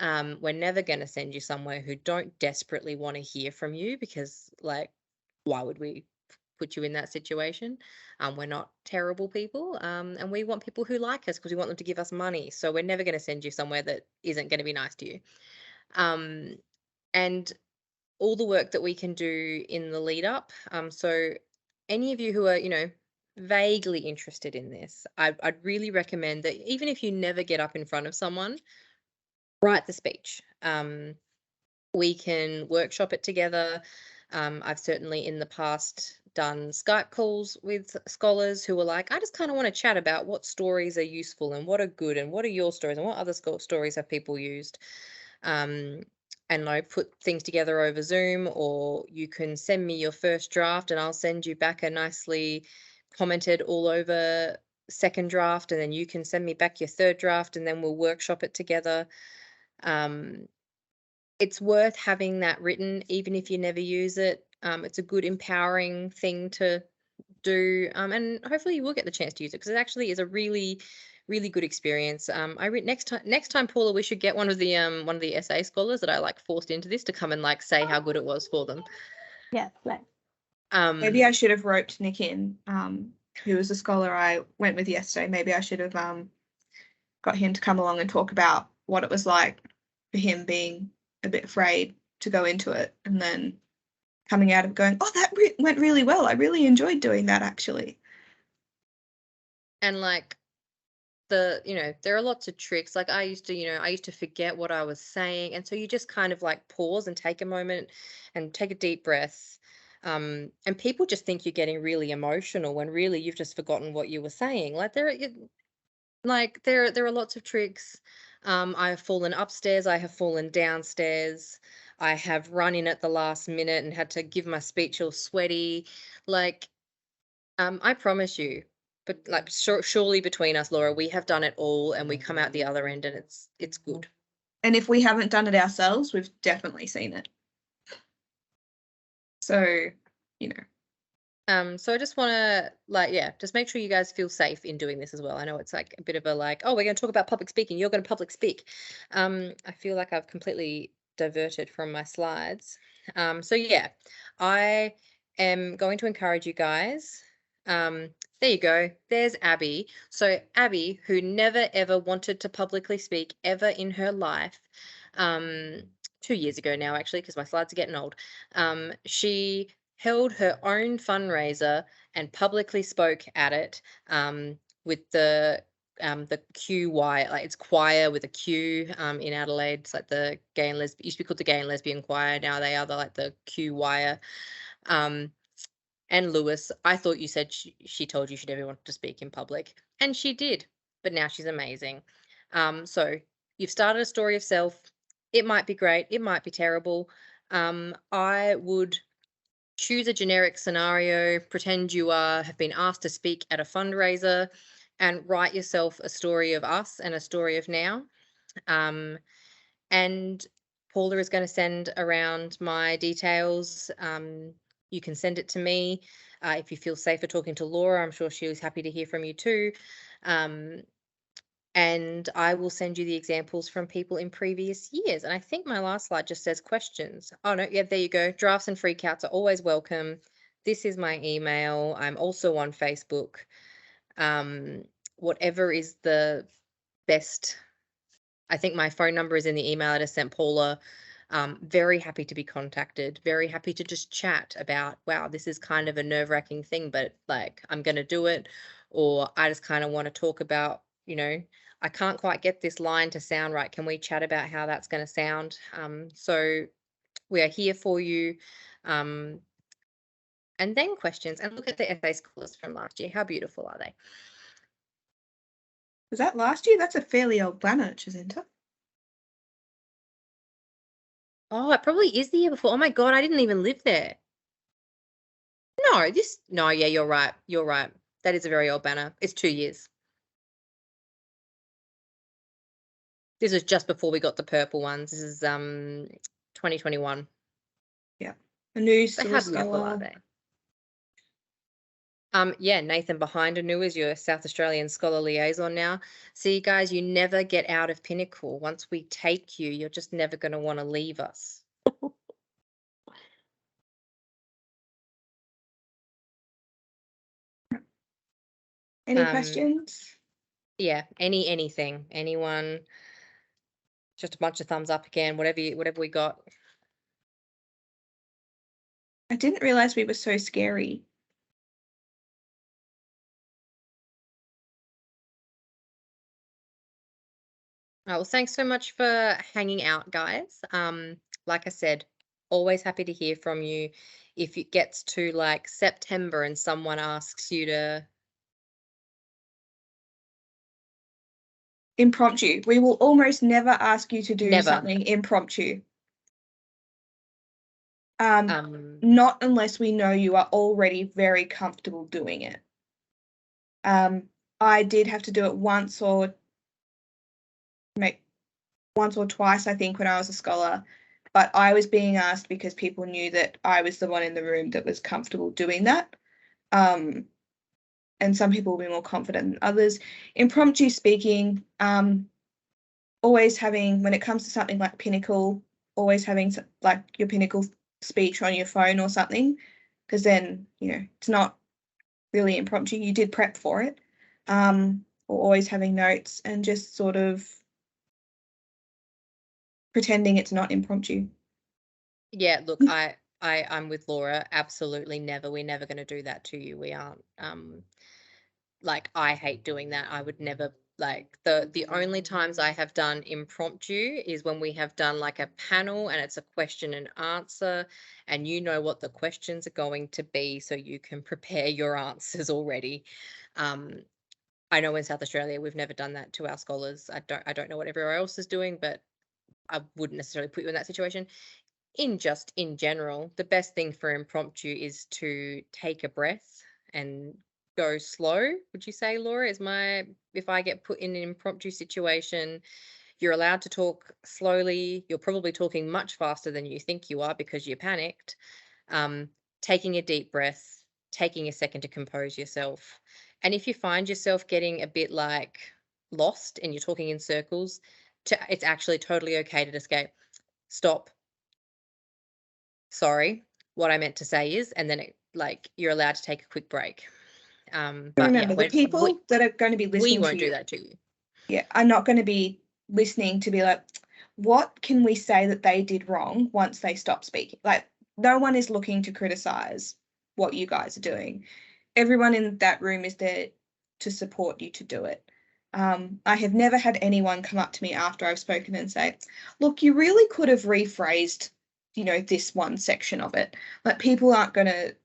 We're never going to send you somewhere who don't desperately want to hear from you, because like, why would we put you in that situation? We're not terrible people, and we want people who like us because we want them to give us money. So we're never going to send you somewhere that isn't going to be nice to you. And all the work that we can do in the lead up. So any of you who are, vaguely interested in this, I'd really recommend that even if you never get up in front of someone, write the speech. We can workshop it together. I've certainly in the past done Skype calls with scholars who were like, I just kind of want to chat about what stories are useful and what are good and what are your stories and what other stories have people used. And like, put things together over Zoom, or you can send me your first draft and I'll send you back a nicely commented all over second draft, and then you can send me back your third draft, and then we'll workshop it together. It's worth having that written, even if you never use it. It's a good empowering thing to do, and hopefully you will get the chance to use it, because it actually is a really, really good experience. Next time, Paula, we should get one of the SA scholars that I like forced into this to come and like say how good it was for them. Yeah, like, maybe I should have roped Nick in, who was a scholar I went with yesterday. Maybe I should have got him to come along and talk about what it was like for him being a bit afraid to go into it, and then coming out of going, oh, that went really well. I really enjoyed doing that, actually. And like, there are lots of tricks. Like, I used to forget what I was saying, and so you just kind of like pause and take a moment and take a deep breath. And people just think you're getting really emotional when really you've just forgotten what you were saying. Like, there are lots of tricks. I have fallen upstairs, I have fallen downstairs, I have run in at the last minute and had to give my speech all sweaty. Like, I promise you, but like, surely between us, Laura, we have done it all, and we come out the other end, and it's good. And if we haven't done it ourselves, we've definitely seen it. So, So I just want to just make sure you guys feel safe in doing this as well. I know it's like a bit of a like, oh, we're going to talk about public speaking, you're going to public speak. I feel like I've completely diverted from my slides. So yeah, I am going to encourage you guys. There you go. There's Abby. So Abby, who never ever wanted to publicly speak ever in her life, 2 years ago now, actually, because my slides are getting old. She held her own fundraiser and publicly spoke at it, with the QY, like, it's choir with a Q, in Adelaide. It's like the gay and lesbian, used to be called the Gay and Lesbian Choir. Now they are the QY. And Lewis, I thought you said she told you she never wanted to speak in public, and she did, but now she's amazing. So you've started a story of self. It might be great, it might be terrible. I would choose a generic scenario, pretend you have been asked to speak at a fundraiser, and write yourself a story of us and a story of now. And Paula is going to send around my details. You can send it to me. If you feel safer talking to Laura, I'm sure she was happy to hear from you too. And I will send you the examples from people in previous years. And I think my last slide just says questions. Oh, no, yeah, there you go. Drafts and freakouts are always welcome. This is my email. I'm also on Facebook. Whatever is the best. I think my phone number is in the email I just sent Paula. Very happy to be contacted. Very happy to just chat about, wow, this is kind of a nerve-wracking thing, but like, I'm going to do it. Or I just kind of want to talk about, I can't quite get this line to sound right. Can we chat about how that's going to sound? So we are here for you. And then questions. And look at the SA scholars from last year. How beautiful are they? Was that last year? That's a fairly old banner, isn't it? Oh, it probably is the year before. Oh my God, I didn't even live there. No, yeah, you're right. You're right. That is a very old banner. It's 2 years. This was just before we got the purple ones. This is 2021. Yeah. Anu So still how a beautiful are scholar. they? Yeah, Nathan behind Anu is your South Australian Scholar Liaison now. See, guys, you never get out of Pinnacle. Once we take you, you're just never going to want to leave us. Any questions? Yeah, anything, anyone, just a bunch of thumbs up again, whatever we got. I didn't realize we were so scary. Well, thanks so much for hanging out, guys. Like I said, always happy to hear from you. If it gets to like September and someone asks you to Impromptu. We will almost never ask you to do Never. something impromptu. Not unless we know you are already very comfortable doing it. I did have to do it once or twice, I think, when I was a scholar, but I was being asked because people knew that I was the one in the room that was comfortable doing that. And some people will be more confident than others. Impromptu speaking, always having, when it comes to something like Pinnacle, always having like your Pinnacle speech on your phone or something, because then, you know, it's not really impromptu. You did prep for it. Or always having notes and just sort of pretending it's not impromptu. Yeah, look, I'm with Laura. Absolutely never. We're never going to do that to you. We aren't. Like, I hate doing that. I would never, like, the only times I have done impromptu is when we have done like a panel and it's a question and answer, and you know what the questions are going to be, so you can prepare your answers already. I know in South Australia we've never done that to our scholars. I don't know what everywhere else is doing, but I wouldn't necessarily put you in that situation. In general, the best thing for impromptu is to take a breath and go slow. Would you say, Laura, if I get put in an impromptu situation, you're allowed to talk slowly. You're probably talking much faster than you think you are because you're panicked. Taking a deep breath, taking a second to compose yourself. And if you find yourself getting a bit like lost and you're talking in circles, it's actually totally okay to just go, stop. Sorry, what I meant to say is, and then you're allowed to take a quick break. But remember, yeah, the people that are going to be listening we won't to you, do that to you. Yeah, are not going to be listening to be like, what can we say that they did wrong once they stop speaking? Like, no one is looking to criticize what you guys are doing. Everyone in that room is there to support you to do it. I have never had anyone come up to me after I've spoken and say, look, you really could have rephrased, you know, this one section of it. Like, people aren't going to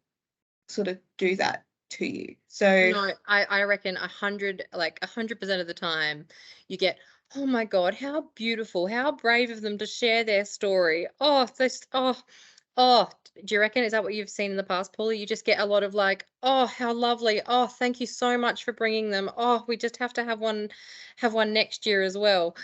sort of do that to you. So no, I reckon 100% of the time you get, oh my God, how beautiful, how brave of them to share their story. Oh, do you reckon, is that what you've seen in the past, Paula? You just get a lot of like, oh, how lovely. Oh, thank you so much for bringing them. Oh, we just have to have one next year as well.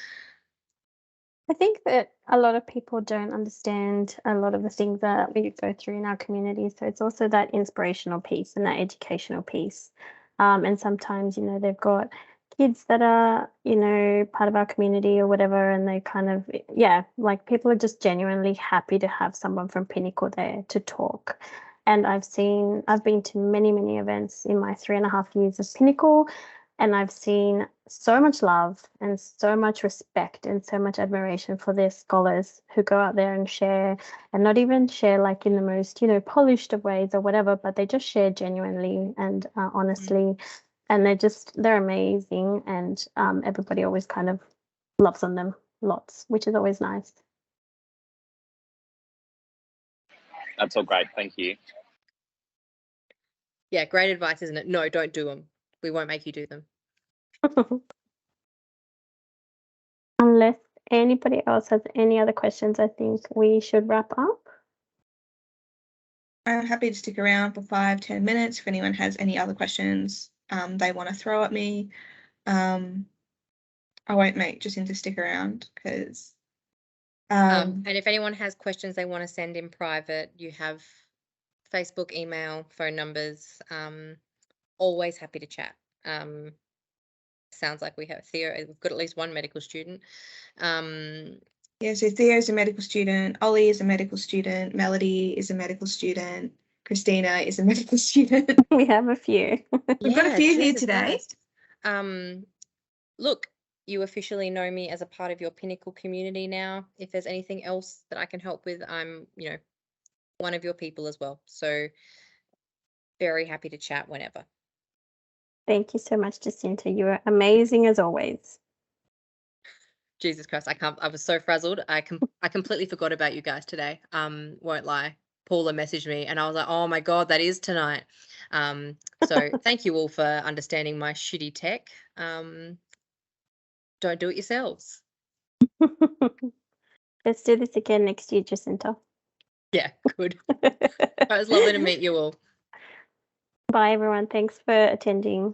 I think that a lot of people don't understand a lot of the things that we go through in our community. So it's also that inspirational piece and that educational piece. And sometimes, you know, they've got kids that are, you know, part of our community or whatever, and they kind of, yeah, like people are just genuinely happy to have someone from Pinnacle there to talk. And I've been to many, many events in my 3.5 years of Pinnacle, and I've seen so much love and so much respect and so much admiration for their scholars who go out there and share, and not even share like in the most, you know, polished of ways or whatever, but they just share genuinely and honestly. And they're amazing, and everybody always kind of loves on them lots, which is always nice. That's all great. Thank you. Yeah, great advice, isn't it? No, don't do them. We won't make you do them. Unless anybody else has any other questions, I think we should wrap up. I'm happy to stick around for 5-10 minutes if anyone has any other questions they want to throw at me. I won't make Jacinta stick around because. And if anyone has questions they want to send in private, you have Facebook, email, phone numbers. Always happy to chat. Sounds like we have Theo. We've got at least one medical student. Yeah, so Theo's a medical student, Ollie is a medical student, Melody is a medical student, Christina is a medical student. We have a few. We've got a few here Jesus today. Christ. Look, you officially know me as a part of your Pinnacle community now. If there's anything else that I can help with, I'm, one of your people as well. So very happy to chat whenever. Thank you so much, Jacinta. You are amazing as always. Jesus Christ, I was so frazzled. I completely forgot about you guys today. Won't lie. Paula messaged me and I was like, oh my God, that is tonight. So thank you all for understanding my shitty tech. Don't do it yourselves. Let's do this again next year, Jacinta. Yeah, good. It was lovely to meet you all. Bye, everyone. Thanks for attending.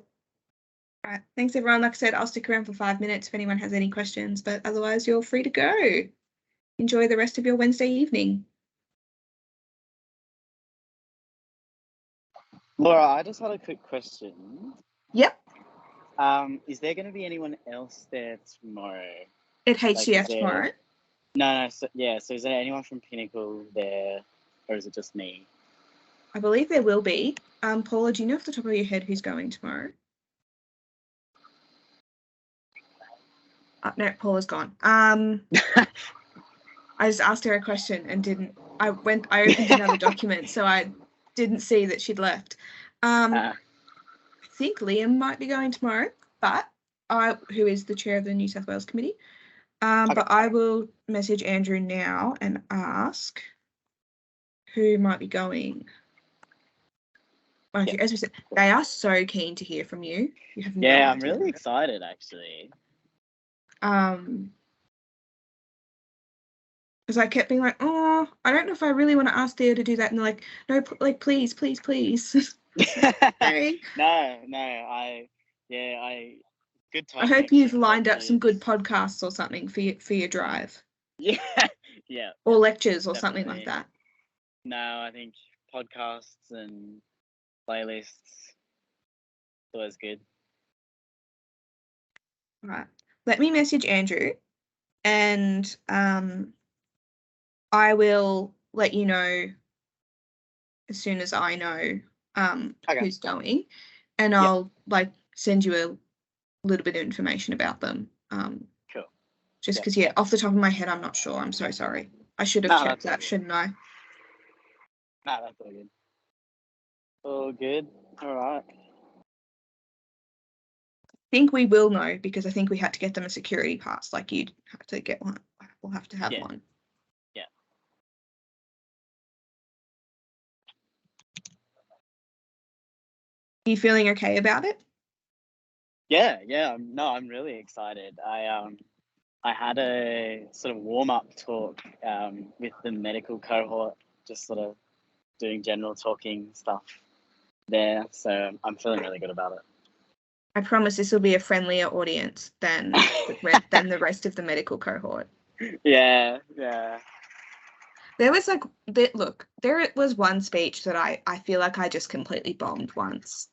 All right, thanks everyone. Like I said, I'll stick around for 5 minutes if anyone has any questions, but otherwise you're free to go. Enjoy the rest of your Wednesday evening. Laura, I just had a quick question. Yep. Is there going to be anyone else there tomorrow? At HCF tomorrow? No. So is there anyone from Pinnacle there, or is it just me? I believe there will be. Paula, do you know off the top of your head who's going tomorrow? No, Paula's gone. I just asked her a question and didn't. I opened another document, so I didn't see that she'd left. I think Liam might be going tomorrow, but who is the chair of the New South Wales Committee. Okay. But I will message Andrew now and ask who might be going. Okay, as we said, they are so keen to hear from you. You have no idea. I'm really excited actually. Because I kept being like, oh, I don't know if I really want to ask Theo to do that, and they're like, no, like please. Sorry. No, good time. I hope you've lined up some good podcasts or something for your drive. Yeah. Or lectures or something like that. No, I think podcasts and playlists always good. Right. Let me message Andrew and I will let you know as soon as I know who's going, and I'll send you a little bit of information about them. Cool. Just because, off the top of my head, I'm not sure. I'm so sorry. I should have checked that, shouldn't I? No, that's all good. All good. All right. I think we will know because I think we had to get them a security pass. Like you'd have to get one. We'll have to have one. Yeah. Are you feeling okay about it? Yeah. I'm really excited. I had a sort of warm-up talk with the medical cohort, just sort of doing general talking stuff there. So I'm feeling really good about it. I promise this will be a friendlier audience than the rest of the medical cohort. Yeah. There was there was one speech that I feel like I just completely bombed once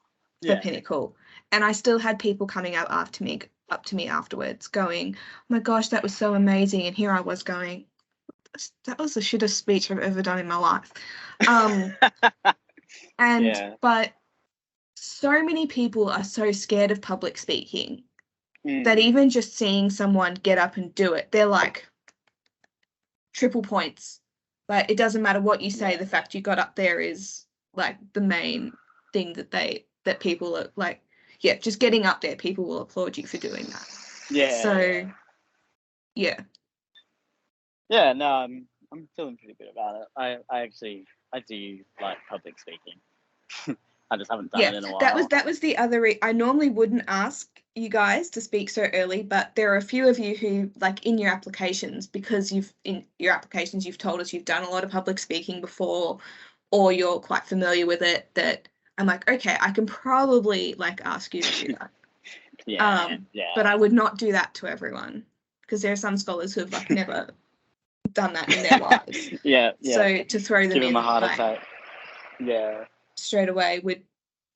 for Pinnacle, and I still had people coming up to me afterwards going, oh my gosh, that was so amazing, and here I was going, that was the shittest speech I've ever done in my life. But so many people are so scared of public speaking that even just seeing someone get up and do it, they're like triple points. Like, it doesn't matter what you say, the fact you got up there is like the main thing that people are like, just getting up there, people will applaud you for doing that. Yeah. So yeah, no, I'm feeling pretty good about it. I do like public speaking. I just haven't done it in a while. that was the other. I normally wouldn't ask you guys to speak so early, but there are a few of you who, like, in your applications, because you've told us you've done a lot of public speaking before, or you're quite familiar with it, that I'm like, okay, I can probably like ask you to do that. Yeah. But I would not do that to everyone, because there are some scholars who have like never done that in their lives. Yeah. So to throw them Give in them a heart like, attack. Yeah. straight away would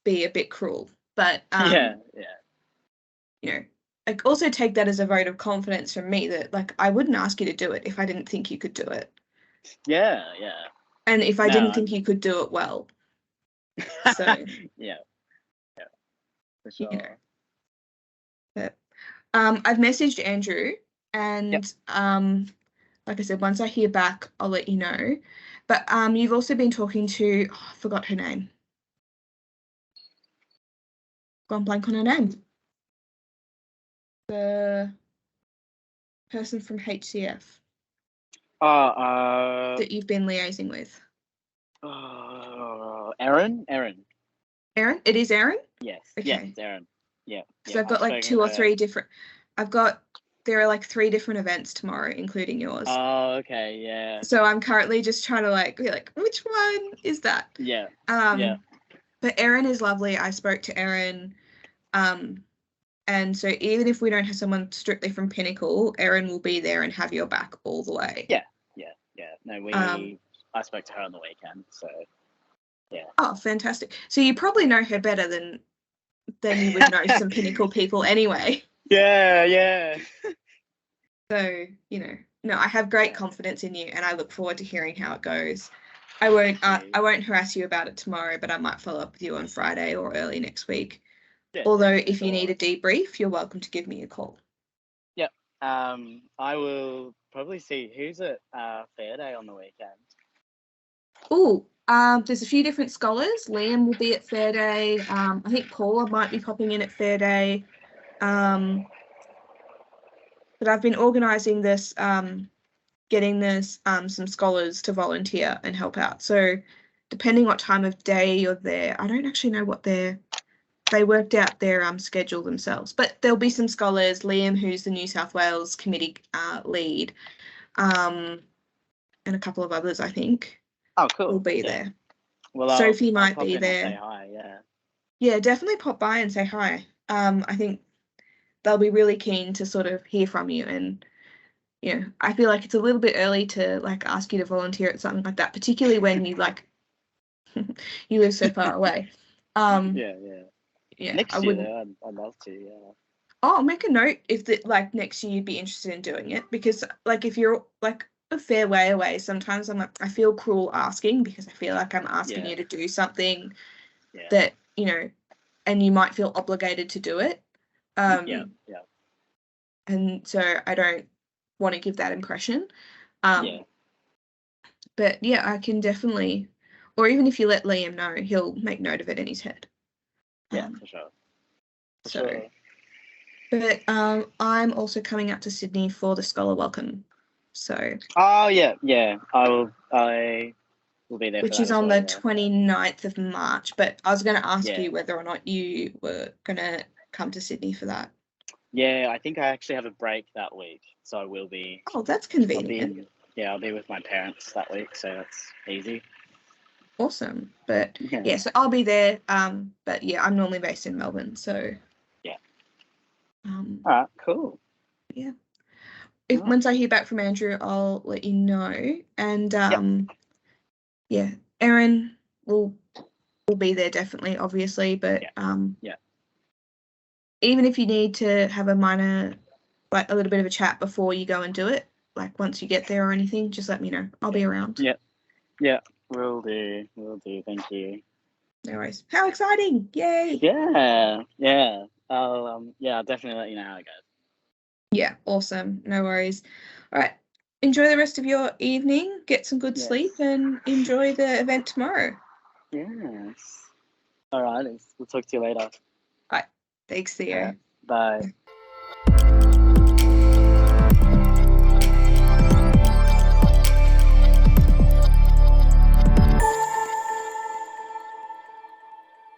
be a bit cruel. But Yeah. you know, like, also take that as a vote of confidence from me that, like, I wouldn't ask you to do it if I didn't think you could do it. Yeah. And if I No, didn't think you could do it well. So yeah. For sure. you know. But I've messaged Andrew, and like I said, once I hear back, I'll let you know. But you've also been talking to, I forgot her name. Gone blank on her name. The person from HCF that you've been liaising with. Erin? Erin? It is Erin? Yes. Okay. Yeah, it's Erin. Yeah. So I've got like 2 or 3 different. There are like 3 different events tomorrow, including yours. Oh, okay, yeah. So I'm currently just trying to like be like, which one is that? Yeah. But Erin is lovely. I spoke to Erin. And so even if we don't have someone strictly from Pinnacle, Erin will be there and have your back all the way. Yeah. No, I spoke to her on the weekend, so yeah. Oh, fantastic. So you probably know her better than you would know some Pinnacle people anyway. Yeah. So, no, I have great confidence in you, and I look forward to hearing how it goes. I won't harass you about it tomorrow, but I might follow up with you on Friday or early next week. Yeah, although if you need a debrief, you're welcome to give me a call. Yep. I will probably see who's at Fair Day on the weekend. Oh, there's a few different scholars. Liam will be at Fair Day. I think Paula might be popping in at Fair Day. But I've been organising this, getting this some scholars to volunteer and help out. So depending what time of day you're there, I don't actually know what they worked out their schedule themselves, but there'll be some scholars. Liam, who's the New South Wales committee lead, and a couple of others, I think. Oh, cool. Will be there. Well, Sophie I'll might pop be in there. and say hi, yeah. Yeah, definitely pop by and say hi. I think they'll be really keen to sort of hear from you, and I feel like it's a little bit early to like ask you to volunteer at something like that, particularly when you like you live so far away. Yeah. Next year, I'd love to. Yeah. I'll make a note if next year you'd be interested in doing it, because like if you're like a fair way away, sometimes I'm like, I feel cruel asking, because I feel like I'm asking you to do something that and you might feel obligated to do it. And so I don't want to give that impression. But yeah, I can definitely, or even if you let Liam know, he'll make note of it in his head. Yeah, for sure. But I'm also coming out to Sydney for the Scholar Welcome. So. Oh yeah. I will be there. Which is on the 29th of March. But I was going to ask you whether or not you were going to come to Sydney for that. Yeah, I think I actually have a break that week, so I will be. Oh, that's convenient. I'll be with my parents that week, so that's easy. Awesome. But so I'll be there. But yeah, I'm normally based in Melbourne, so. Yeah. All right, cool. Yeah. Once I hear back from Andrew, I'll let you know. And Erin will be there definitely, obviously. But even if you need to have a minor, like a little bit of a chat before you go and do it, like once you get there or anything, just let me know. I'll be around. Yeah. Will do. Thank you. No worries. How exciting! Yay! Yeah. I'll definitely let you know how it goes. Yeah, awesome. No worries. All right. Enjoy the rest of your evening. Get some good sleep and enjoy the event tomorrow. Yes. All right. We'll talk to you later. All right. Thanks, Theo. Bye.